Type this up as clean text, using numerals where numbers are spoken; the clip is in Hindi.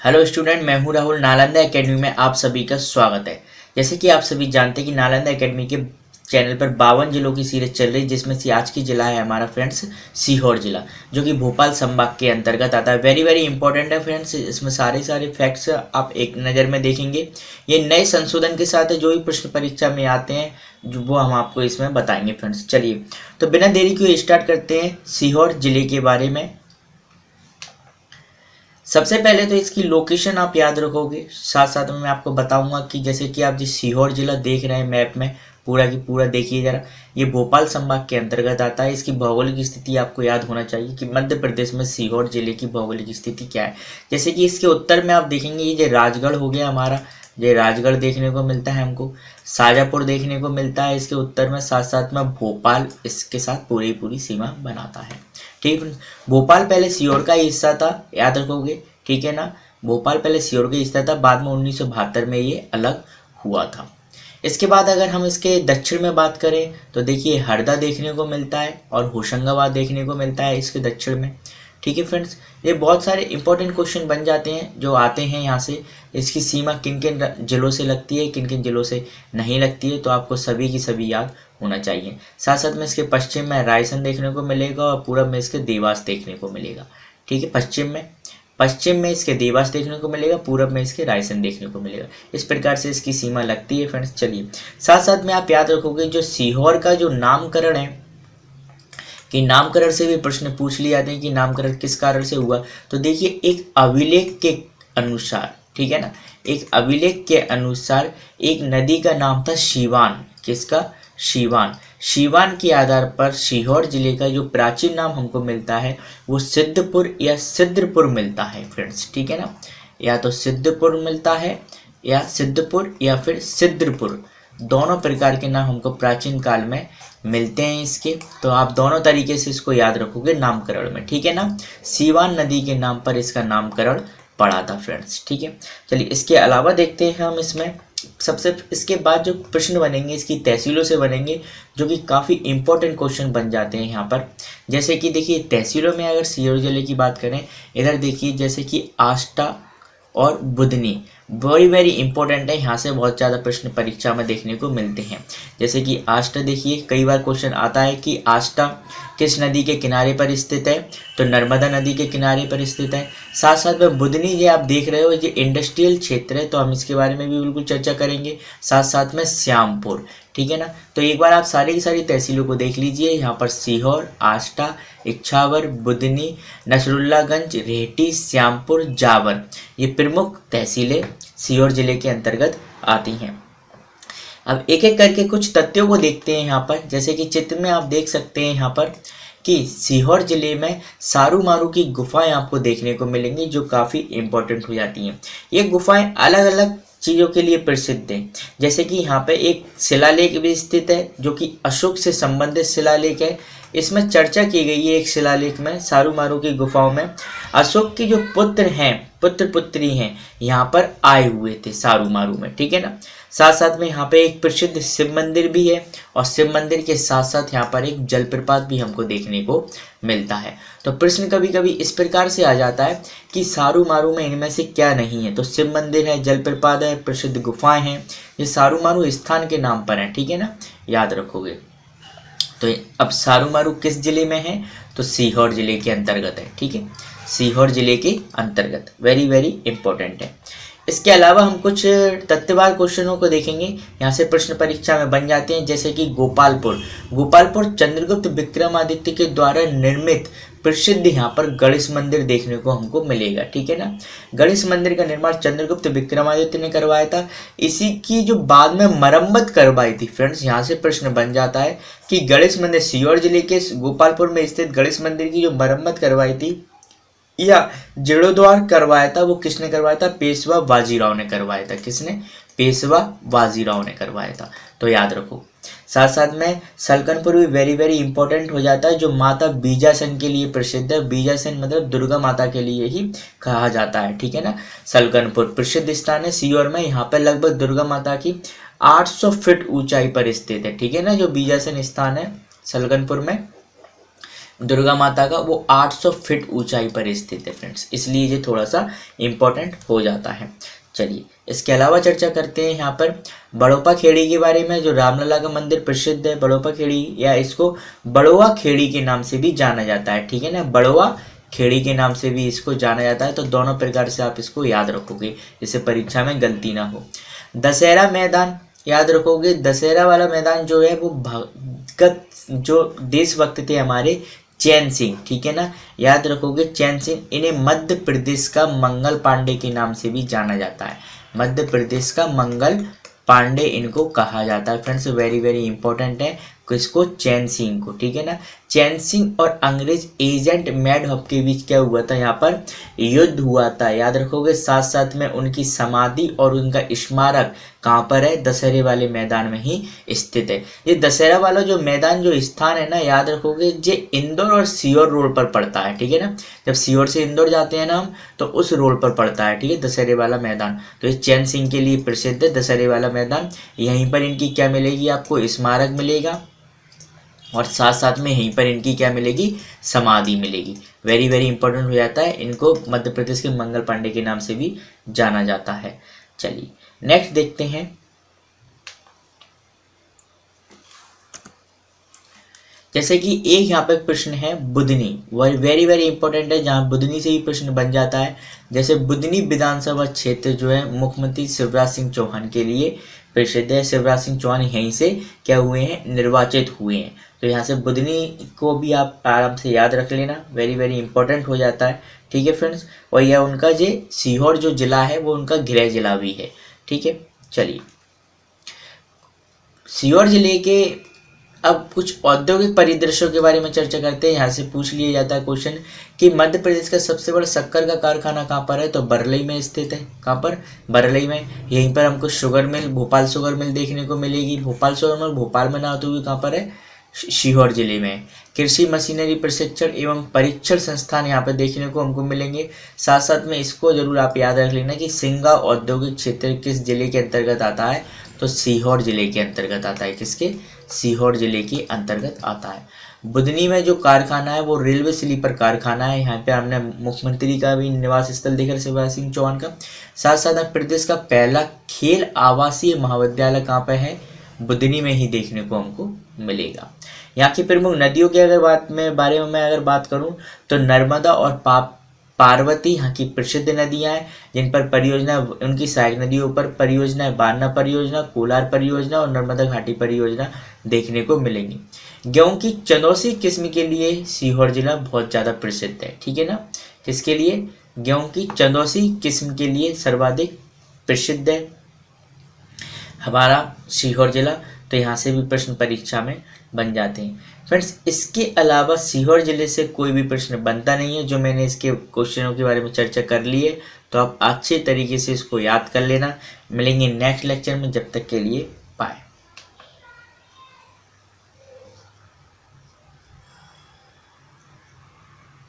हेलो स्टूडेंट, मैं हूं राहुल। नालंदा एकेडमी में आप सभी का स्वागत है। जैसे कि आप सभी जानते हैं कि नालंदा एकेडमी के चैनल पर 52 जिलों की सीरीज चल रही है, जिसमें से आज की जिला है हमारा फ्रेंड्स सीहोर जिला, जो कि भोपाल संभाग के अंतर्गत आता है। वेरी वेरी इंपॉर्टेंट है फ्रेंड्स। इसमें सारे फैक्ट्स आप एक नज़र में देखेंगे। ये नए संशोधन के साथ है, जो भी प्रश्न परीक्षा में आते हैं जो वो हम आपको इसमें बताएंगे फ्रेंड्स। चलिए तो बिना देरी के स्टार्ट करते हैं सीहोर जिले के बारे में। सबसे पहले तो इसकी लोकेशन आप याद रखोगे, साथ साथ में मैं आपको बताऊंगा कि जैसे कि आप जिस सीहोर जिला देख रहे हैं मैप में, पूरा की पूरा देखिए जरा। ये भोपाल संभाग के अंतर्गत आता है। इसकी भौगोलिक स्थिति आपको याद होना चाहिए कि मध्य प्रदेश में सीहोर जिले की भौगोलिक स्थिति क्या है। जैसे कि इसके उत्तर में आप देखेंगे ये राजगढ़ हो गया हमारा, ये राजगढ़ देखने को मिलता है हमको। शाजापुर देखने को मिलता है इसके उत्तर में, साथ साथ में भोपाल इसके साथ पूरी सीमा बनाता है। ठीक है, भोपाल पहले सीहोर का ही हिस्सा था, याद रखोगे। ठीक है ना, भोपाल पहले सीहोर का हिस्सा था, बाद में 1972 में ये अलग हुआ था। इसके बाद अगर हम इसके दक्षिण में बात करें तो देखिए हरदा देखने को मिलता है और होशंगाबाद देखने को मिलता है इसके दक्षिण में। ठीक है फ्रेंड्स, ये बहुत सारे इंपॉर्टेंट क्वेश्चन बन जाते हैं जो आते हैं यहाँ से। इसकी सीमा किन किन जिलों से लगती है, किन किन जिलों से नहीं लगती है, तो आपको सभी की सभी याद होना चाहिए। साथ साथ में इसके पश्चिम में रायसेन देखने को मिलेगा और पूरब में इसके देवास देखने को मिलेगा। ठीक है, पश्चिम में इसके देवास देखने को मिलेगा, पूरब में इसके रायसेन देखने को मिलेगा। इस प्रकार से इसकी सीमा लगती है फ्रेंड्स। चलिए साथ साथ में आप याद रखोगे जो सीहोर का जो नामकरण है, कि नामकरण से भी प्रश्न पूछ लिए जाते हैं कि नामकरण किस कारण से हुआ। तो देखिए एक अभिलेख के अनुसार, ठीक है ना, एक अभिलेख के अनुसार एक नदी का नाम था शीवान। किसका? शीवान। शीवान के आधार पर सीहोर जिले का जो प्राचीन नाम हमको मिलता है वो सिद्धपुर या सिद्रपुर मिलता है फ्रेंड्स। ठीक है ना, या तो सिद्धपुर मिलता है या सिद्धपुर या फिर सिद्रपुर, दोनों प्रकार के नाम हमको प्राचीन काल में मिलते हैं इसके। तो आप दोनों तरीके से इसको याद रखोगे नामकरण में। ठीक है ना, सीवान नदी के नाम पर इसका नामकरण पड़ा था फ्रेंड्स। ठीक है, चलिए इसके अलावा देखते हैं हम इसमें सबसे इसके बाद जो प्रश्न बनेंगे इसकी तहसीलों से बनेंगे, जो कि काफ़ी इंपॉर्टेंट क्वेश्चन बन जाते हैं यहाँ पर। जैसे कि देखिए तहसीलों में अगर सीहोर जिले की बात करें, इधर देखिए जैसे कि आष्टा और बुधनी वेरी वेरी इंपॉर्टेंट है। यहाँ से बहुत ज़्यादा प्रश्न परीक्षा में देखने को मिलते हैं। जैसे कि आष्टा देखिए, कई बार क्वेश्चन आता है कि आष्टा किस नदी के किनारे पर स्थित है, तो नर्मदा नदी के किनारे पर स्थित है। साथ साथ में बुधनी, ये आप देख रहे हो ये इंडस्ट्रियल क्षेत्र है, तो हम इसके बारे में भी बिल्कुल चर्चा करेंगे। साथ साथ में श्यामपुर। ठीक है ना, तो एक बार आप सारी की सारी तहसीलों को देख लीजिए। यहाँ पर सीहोर, आष्टा, इच्छावर, बुधनी, नसरुल्लागंज, रेहटी, श्यामपुर, जावर, ये प्रमुख तहसीलें सीहोर जिले के अंतर्गत आती हैं। अब एक एक करके कुछ तथ्यों को देखते हैं यहाँ पर। जैसे कि चित्र में आप देख सकते हैं यहाँ पर कि सीहोर जिले में सारू मारू की गुफाएं आपको देखने को मिलेंगी, जो काफ़ी इंपॉर्टेंट हो जाती हैं। ये गुफाएं अलग अलग चीज़ों के लिए प्रसिद्ध हैं। जैसे कि यहाँ पे एक शिलालेख भी स्थित है, जो कि अशोक से संबंधित शिलालेख है। इसमें चर्चा की गई है एक शिलालेख में, सारू मारू की गुफाओं में अशोक के जो पुत्र हैं, पुत्र पुत्री हैं, यहाँ पर आए हुए थे सारू मारू में। ठीक है ना, साथ साथ में यहाँ पे एक प्रसिद्ध शिव मंदिर भी है, और शिव मंदिर के साथ साथ यहाँ पर एक जलप्रपात भी हमको देखने को मिलता है। तो प्रश्न कभी कभी इस प्रकार से आ जाता है कि सारू मारू में इनमें से क्या नहीं है, तो शिव मंदिर है, जलप्रपात है, प्रसिद्ध गुफाएं हैं, ये सारू मारू स्थान के नाम पर है। ठीक है ना, याद रखोगे। तो अब सारू मारू किस जिले में है, तो सीहोर जिले के अंतर्गत है। ठीक है, सीहोर जिले के अंतर्गत, वेरी वेरी इंपॉर्टेंट है। इसके अलावा हम कुछ तथ्यवार क्वेश्चनों को देखेंगे, यहाँ से प्रश्न परीक्षा में बन जाते हैं। जैसे कि गोपालपुर चंद्रगुप्त विक्रमादित्य के द्वारा निर्मित प्रसिद्ध यहाँ पर गणेश मंदिर देखने को हमको मिलेगा। ठीक है ना, गणेश मंदिर का निर्माण चंद्रगुप्त विक्रमादित्य ने करवाया था। इसी की जो बाद में मरम्मत करवाई थी फ्रेंड्स, यहाँ से प्रश्न बन जाता है कि गणेश मंदिर सीहोर जिले के गोपालपुर में स्थित गणेश मंदिर की जो मरम्मत करवाई थी या जीर्णोद्धार करवाया था, वो किसने करवाया था? पेशवा बाजीराव ने करवाया था। किसने? पेशवा बाजीराव ने करवाया था, तो याद रखो। साथ साथ में सलकनपुर भी वेरी वेरी इंपॉर्टेंट हो जाता है, जो माता बीजासन के लिए प्रसिद्ध है। बीजासन मतलब दुर्गा माता के लिए ही कहा जाता है। ठीक है ना, सलकनपुर प्रसिद्ध स्थान है सीहोर में। यहाँ पर लगभग दुर्गा माता की 800 फीट ऊंचाई पर स्थित है। ठीक है ना, जो बीजासन स्थान है सलकनपुर में, दुर्गा माता का वो 800 फीट ऊंचाई पर स्थित है फ्रेंड्स, इसलिए ये थोड़ा सा इम्पोर्टेंट हो जाता है। चलिए इसके अलावा चर्चा करते हैं यहाँ पर बड़ौपा खेड़ी के बारे में, जो रामलला का मंदिर प्रसिद्ध है बड़ौपा खेड़ी, या इसको बड़ौआ खेड़ी के नाम से भी जाना जाता है, ठीक है ना, बड़ौआ खेड़ी के नाम से भी इसको जाना जाता है। तो दोनों प्रकार से आप इसको याद रखोगे, जिससे परीक्षा में गलती ना हो। दशहरा मैदान याद रखोगे, दशहरा वाला मैदान जो है वो भगत जो देशभक्त थे हमारे चैन सिंह, ठीक है ना, याद रखोगे चैन सिंह, इन्हें मध्य प्रदेश का मंगल पांडे के नाम से भी जाना जाता है, मध्य प्रदेश का मंगल पांडे इनको कहा जाता है फ्रेंड्स, वेरी वेरी इंपॉर्टेंट है, किसको, चैन सिंह को, ठीक है ना। चैन सिंह और अंग्रेज एजेंट मैडहॉफ के बीच क्या हुआ था, यहाँ पर युद्ध हुआ था, याद रखोगे। साथ साथ में उनकी समाधि और उनका स्मारक कहाँ पर है, दशहरे वाले मैदान में ही स्थित है। ये दशहरा वाला जो मैदान जो स्थान है ना, याद रखोगे, ये इंदौर और सीहोर रोड पर पड़ता है, ठीक है ना। जब सीहोर से इंदौर जाते हैं ना हम, तो उस रोड पर पड़ता है, ठीक है, दशहरे वाला मैदान। तो ये चैन सिंह के लिए प्रसिद्ध है दशहरे वाला मैदान। यहीं पर इनकी क्या मिलेगी, आपको स्मारक मिलेगा, और साथ साथ में यहीं पर इनकी क्या मिलेगी, समाधि मिलेगी। वेरी वेरी इंपॉर्टेंट हो जाता है, इनको मध्य प्रदेश के मंगल पांडे के नाम से भी जाना जाता है। चलिए नेक्स्ट देखते हैं, जैसे कि एक यहाँ पे प्रश्न है बुधनी, वह वेरी वेरी इंपॉर्टेंट है, जहाँ बुधनी से ही प्रश्न बन जाता है। जैसे बुधनी विधानसभा क्षेत्र जो है मुख्यमंत्री शिवराज सिंह चौहान के लिए प्रसिद्ध है, शिवराज सिंह चौहान यहीं से क्या हुए हैं, निर्वाचित हुए हैं। तो यहाँ से बुधनी को भी आप आराम से याद रख लेना, वेरी वेरी इंपॉर्टेंट हो जाता है, ठीक है फ्रेंड्स। और यह उनका जो सीहोर जो जिला है वो उनका गृह जिला भी है, ठीक है। चलिए सीहोर जिले के अब कुछ औद्योगिक परिदृश्यों के बारे में चर्चा करते हैं। यहाँ से पूछ लिया जाता है क्वेश्चन कि मध्य प्रदेश का सबसे बड़ा शक्कर का कारखाना कहाँ पर है, तो बरलई में स्थित है। कहाँ पर, बरलई में। यहीं पर हमको sugar mill, Bhopal sugar mill देखने को मिलेगी। भोपाल शुगर मिल भोपाल में ना होते हुए कहाँ पर है, सीहोर जिले में। कृषि मशीनरी प्रशिक्षण एवं परीक्षण संस्थान यहाँ पर देखने को हमको मिलेंगे। साथ साथ में इसको जरूर आप याद रख लेना कि सिंगा औद्योगिक क्षेत्र किस जिले के अंतर्गत आता है, तो सीहोर जिले के अंतर्गत आता है। किसके, सीहोर जिले के अंतर्गत आता है। बुधनी में जो कारखाना है वो रेलवे स्लीपर कारखाना है। यहाँ पे हमने मुख्यमंत्री का भी निवास स्थल देखा शिवराज सिंह चौहान का। साथ साथ में प्रदेश का पहला खेल आवासीय महाविद्यालय कहाँ पे है, बुधनी में ही देखने को हमको मिलेगा। यहाँ की प्रमुख नदियों के बारे में मैं अगर बात करूँ तो नर्मदा और पार्वती यहाँ की प्रसिद्ध नदियाँ हैं, जिन पर परियोजना, उनकी सहायक नदियों पर परियोजना है बारना परियोजना, कोलार परियोजना और नर्मदा घाटी परियोजना देखने को मिलेंगी। गेहूं की चंदौसी किस्म के लिए सीहोर जिला बहुत ज़्यादा प्रसिद्ध है, ठीक है ना। किसके लिए, गेहूं की चंदौसी किस्म के लिए सर्वाधिक प्रसिद्ध है हमारा सीहोर जिला। तो यहाँ से भी प्रश्न परीक्षा में बन जाते हैं फ्रेंड्स। इसके अलावा सीहोर जिले से कोई भी प्रश्न बनता नहीं है। जो मैंने इसके क्वेश्चनों के बारे में चर्चा कर ली है, तो आप अच्छे तरीके से इसको याद कर लेना। मिलेंगे नेक्स्ट लेक्चर में, जब तक के लिए बाय।